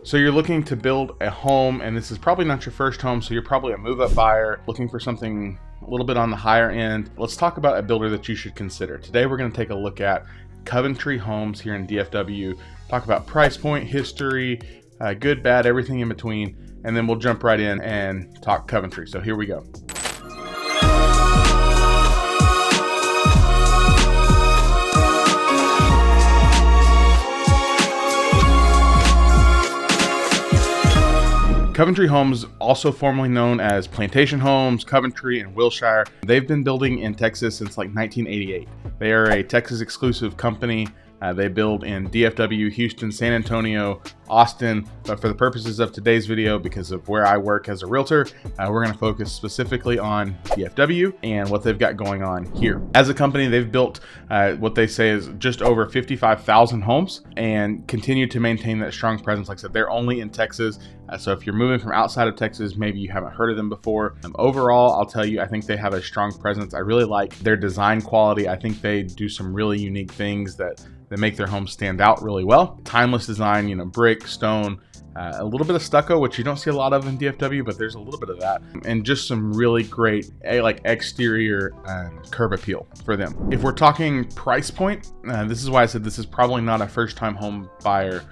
So you're looking to build a home, and this is probably not your first home, so you're probably a move-up buyer looking for something a little bit on the higher end. Let's talk about a builder that you should consider. Today we're going to take a look at Coventry Homes here in DFW, talk about price point, history, good, bad, everything in between, and then we'll jump right in and talk Coventry. So here we go. Coventry Homes, also formerly known as Plantation Homes, Coventry, and Wilshire. They've been building in Texas since like 1988. They are a Texas exclusive company. They build in DFW, Houston, San Antonio, Austin, but for the purposes of today's video, because of where I work as a realtor, we're going to focus specifically on DFW and what they've got going on here. As a company, they've built what they say is just over 55,000 homes and continue to maintain that strong presence. Like I said, they're only in Texas. So if you're moving from outside of Texas, maybe you haven't heard of them before. Overall, I'll tell you, I think they have a strong presence. I really like their design quality. I think they do some really unique things that make their homes stand out really well. Timeless design, you know, brick, stone, a little bit of stucco, which you don't see a lot of in DFW, but there's a little bit of that, and just some really great like exterior curb appeal for them. If we're talking price point, this is why I said this is probably not a first-time home buyer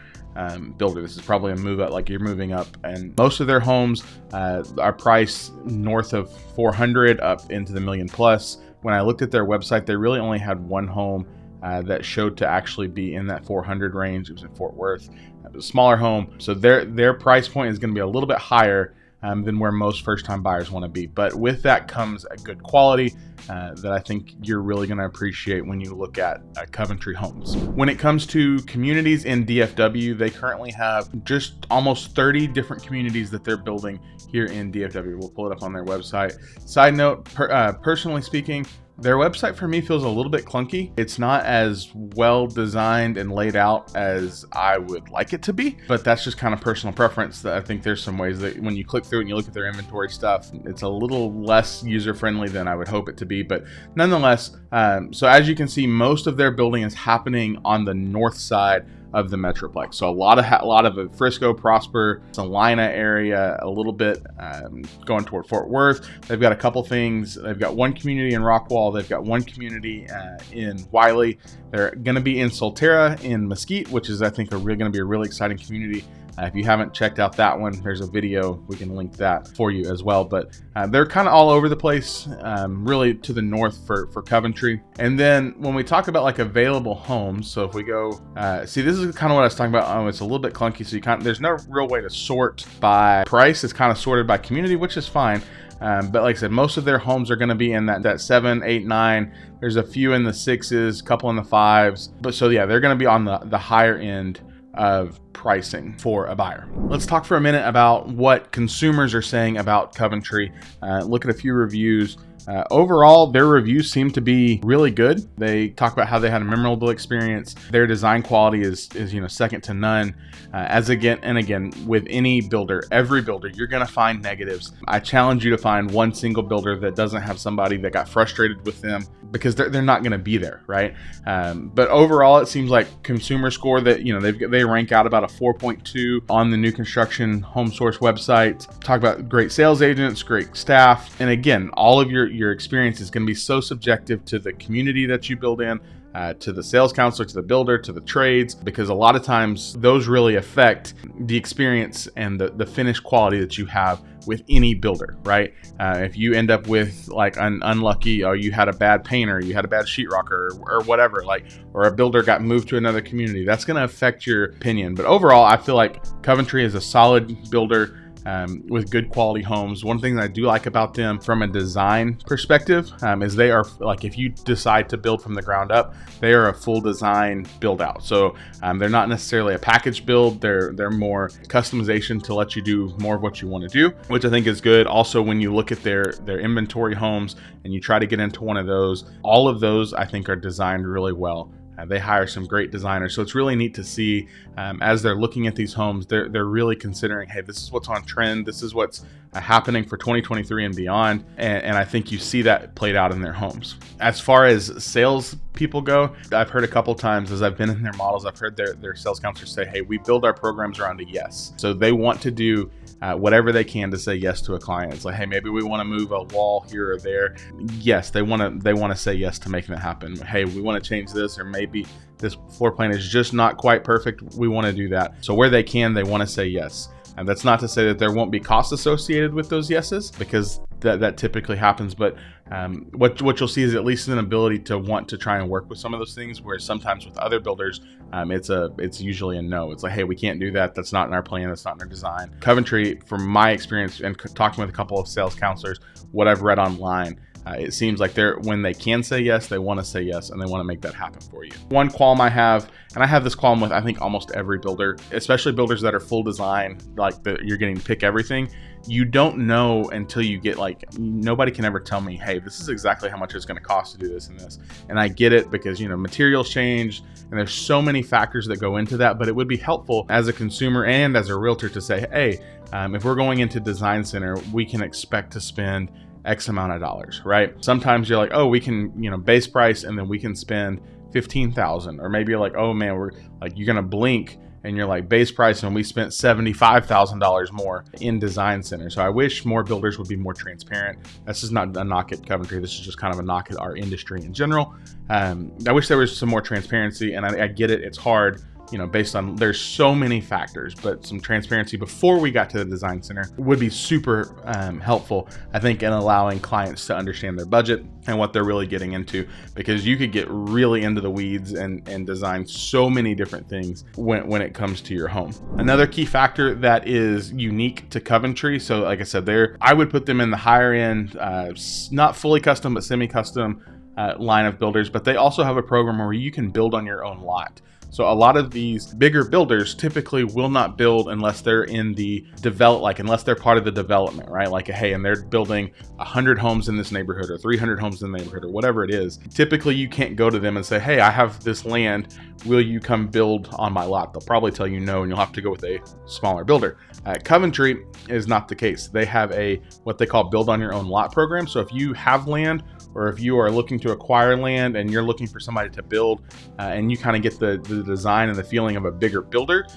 builder. This is probably a move up, like you're moving up, and most of their homes are priced north of 400 up into the million plus. When I looked at their website, they really only had one home that showed to actually be in that 400 range. It was in Fort Worth. It was a smaller home, so their price point is going to be a little bit higher than where most first-time buyers want to be. But with that comes a good quality that I think you're really going to appreciate when you look at Coventry Homes. When it comes to communities in DFW, they currently have just almost 30 different communities that they're building here in DFW. We'll pull it up on their website. Side note, personally speaking, their website for me feels a little bit clunky. It's not as well designed and laid out as I would like it to be, but that's just kind of personal preference. That I think there's some ways that when you click through and you look at their inventory stuff, it's a little less user-friendly than I would hope it to be, but nonetheless, so as you can see, most of their building is happening on the north side of the metroplex. So a lot of Frisco, Prosper, Salina area, a little bit going toward Fort Worth. They've got a couple things. They've got one community in Rockwall. They've got one community in Wiley. They're going to be in Solterra in Mesquite, which is, I think, going to be a really exciting community. If you haven't checked out that one, there's a video. We can link that for you as well. But they're kind of all over the place, really to the north for Coventry. And then when we talk about like available homes, so if we go, see, this is kind of what I was talking about. It's a little bit clunky. So there's no real way to sort by price. It's kind of sorted by community, which is fine. But like I said, most of their homes are going to be in that 7, 8, 9. There's a few in the 6s, a couple in the 5s. But so yeah, they're going to be on the higher end of pricing for a buyer. Let's talk for a minute about what consumers are saying about Coventry. Look at a few reviews. Overall, their reviews seem to be really good. They talk about how they had a memorable experience. Their design quality is second to none. As again, with any builder, every builder, you're going to find negatives. I challenge you to find one single builder that doesn't have somebody that got frustrated with them, because they're not going to be there, right? But overall, it seems like consumer score that they rank out about a 4.2 on the new construction home source website. Talk about great sales agents, great staff, and again, all of your experience is going to be so subjective to the community that you build in, to the sales counselor, to the builder, to the trades, because a lot of times those really affect the experience and the finished quality that you have with any builder, right? If you end up with like unlucky, or you had a bad painter, you had a bad sheetrocker, or whatever, or a builder got moved to another community, that's going to affect your opinion. But overall, I feel like Coventry is a solid builder with good quality homes. One thing that I do like about them from a design perspective is they are, like, if you decide to build from the ground up, they are a full design build out. So they're not necessarily a package build. They're more customization to let you do more of what you want to do, which I think is good. Also, when you look at their inventory homes and you try to get into one of those, all of those I think are designed really well They hire some great designers. So it's really neat to see as they're looking at these homes, they're really considering, hey, this is what's on trend. This is what's happening for 2023 and beyond. And I think you see that played out in their homes. As far as sales people go, I've heard a couple times as I've been in their models, I've heard their sales counselors say, hey, we build our programs around a yes. So they want to do whatever they can to say yes to a client. It's like, hey, maybe we want to move a wall here or there. Yes, they want to say yes to making that happen. Hey, we want to change this, or maybe this floor plan is just not quite perfect. We want to do that. So where they can, they want to say yes. And that's not to say that there won't be costs associated with those yeses, because that typically happens. But what you'll see is at least an ability to want to try and work with some of those things, where sometimes with other builders, it's usually a no. It's like, hey, we can't do that. That's not in our plan. That's not in our design. Coventry, from my experience and talking with a couple of sales counselors, what I've read online, it seems like when they can say yes, they want to say yes, and they want to make that happen for you. One qualm I have, and I have this qualm with I think almost every builder, especially builders that are full design, like you're getting to pick everything. You don't know until you get, like, nobody can ever tell me, hey, this is exactly how much it's going to cost to do this and this. And I get it, because materials change and there's so many factors that go into that. But it would be helpful as a consumer and as a realtor to say, hey, if we're going into design center, we can expect to spend X amount of dollars, right? Sometimes you're like, oh, we can, base price, and then we can spend $15,000, or maybe you're like, oh man, we're like, you're gonna blink and you're like, base price, and we spent $75,000 more in design center. So I wish more builders would be more transparent. This is not a knock at Coventry. This is just kind of a knock at our industry in general. I wish there was some more transparency, and I get it. It's hard, based on, there's so many factors, but some transparency before we got to the design center would be super helpful, I think, in allowing clients to understand their budget and what they're really getting into, because you could get really into the weeds and design so many different things when it comes to your home. Another key factor that is unique to Coventry, so like I said, I would put them in the higher end, not fully custom, but semi-custom line of builders, but they also have a program where you can build on your own lot. So a lot of these bigger builders typically will not build unless they're in the unless they're part of the development, right? Like, hey, and they're building 100 homes in this neighborhood or 300 homes in the neighborhood or whatever it is. Typically, you can't go to them and say, hey, I have this land. Will you come build on my lot? They'll probably tell you no, and you'll have to go with a smaller builder. Coventry is not the case. They have what they call build on your own lot program. So if you have land, or if you are looking to acquire land and you're looking for somebody to build, and you kind of get the design and the feeling of a bigger builder,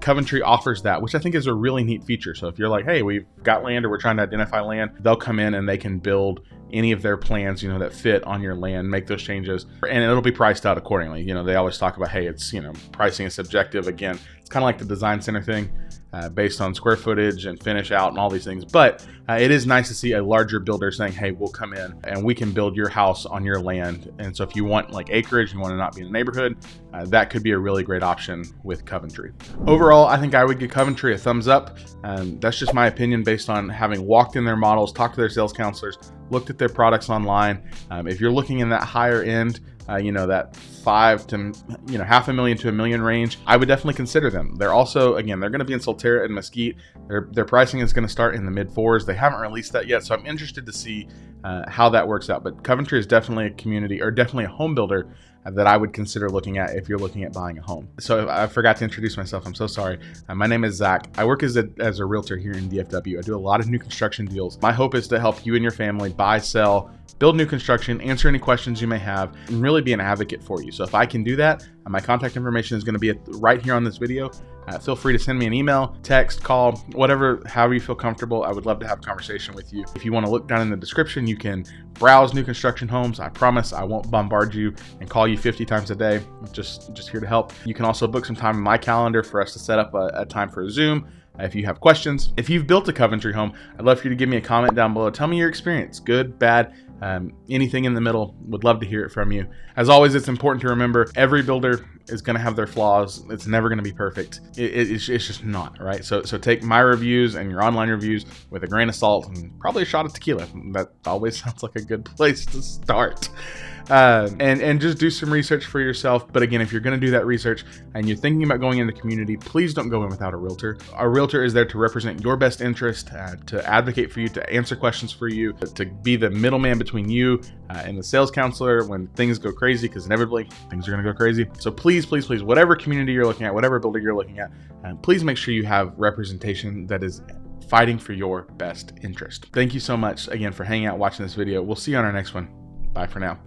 Coventry offers that, which I think is a really neat feature. So if you're like, hey, we've got land, or we're trying to identify land, they'll come in and they can build any of their plans, that fit on your land, make those changes, and it'll be priced out accordingly. They always talk about, hey, it's, pricing is subjective. Again, it's kind of like the design center thing, based on square footage and finish out and all these things. But it is nice to see a larger builder saying, hey, we'll come in and we can build your house on your land. And so if you want like acreage, you want to not be in a neighborhood, that could be a really great option with Coventry. Overall, I think I would give Coventry a thumbs up. That's just my opinion based on having walked in their models, talked to their sales counselors, looked at their products online. If you're looking in that higher end, that $5 to $500,000 to $1 million range, I would definitely consider them. They're also, again, they're going to be in Solterra and Mesquite. Their pricing is going to start in the mid fours. They haven't released that yet, so I'm interested to see how that works out. But Coventry is definitely a community, or definitely a home builder that I would consider looking at if you're looking at buying a home. So I forgot to introduce myself. I'm so sorry. My name is Zach. I work as a realtor here in DFW. I do a lot of new construction deals. My hope is to help you and your family buy, sell, build new construction, answer any questions you may have, and really be an advocate for you. So if I can do that, my contact information is going to be right here on this video. Feel free to send me an email, text, call, however you feel comfortable. I would love to have a conversation with you. If you want to look down in the description, you can browse new construction homes. I promise I won't bombard you and call you 50 times a day. I'm just here to help. You can also book some time in my calendar for us to set up a time for a Zoom. If you have questions, if you've built a Coventry home, I'd love for you to give me a comment down below. Tell me your experience, good, bad, anything in the middle. Would love to hear it from you. As always, it's important to remember every builder is going to have their flaws. It's never going to be perfect. It's just not, right? So take my reviews and your online reviews with a grain of salt and probably a shot of tequila. That always sounds like a good place to start. And just do some research for yourself. But again, if you're going to do that research and you're thinking about going in the community, please don't go in without a realtor. A realtor is there to represent your best interest, to advocate for you, to answer questions for you, to be the middleman between you and the sales counselor when things go crazy, because inevitably things are going to go crazy. So please, please, please, whatever community you're looking at, whatever building you're looking at, please make sure you have representation that is fighting for your best interest. Thank you so much again for hanging out, watching this video. We'll see you on our next one. Bye for now.